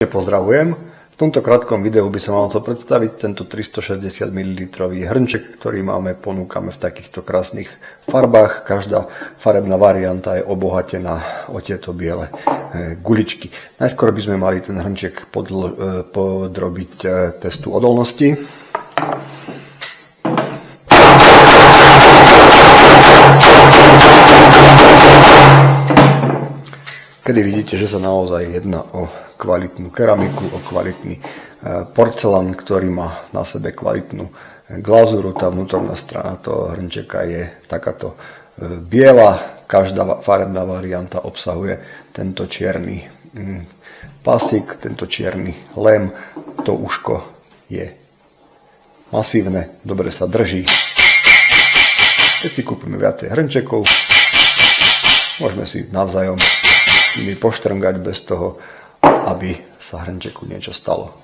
Pozdravujem. V tomto krátkom videu by som vám chcel predstaviť tento 360 ml hrnček, ktorý ponúkame v takýchto krásnych farbách. Každá farebná varianta je obohatená o tieto biele guličky. Najskôr by sme mali ten hrnček podrobiť testu odolnosti. Kedy vidíte, že sa naozaj jedná o kvalitnú keramiku, o kvalitný porcelán, ktorý má na sebe kvalitnú glazúru. Tá vnútorná strana toho hrnčeka je takáto biela. Každá farebná varianta obsahuje tento čierny pasík, tento čierny lem. To uško je masívne, dobre sa drží. Keď si kúpime viacej hrnčekov, môžeme si navzájom nimi poštrngať bez toho, aby sa hrnčeku niečo stalo.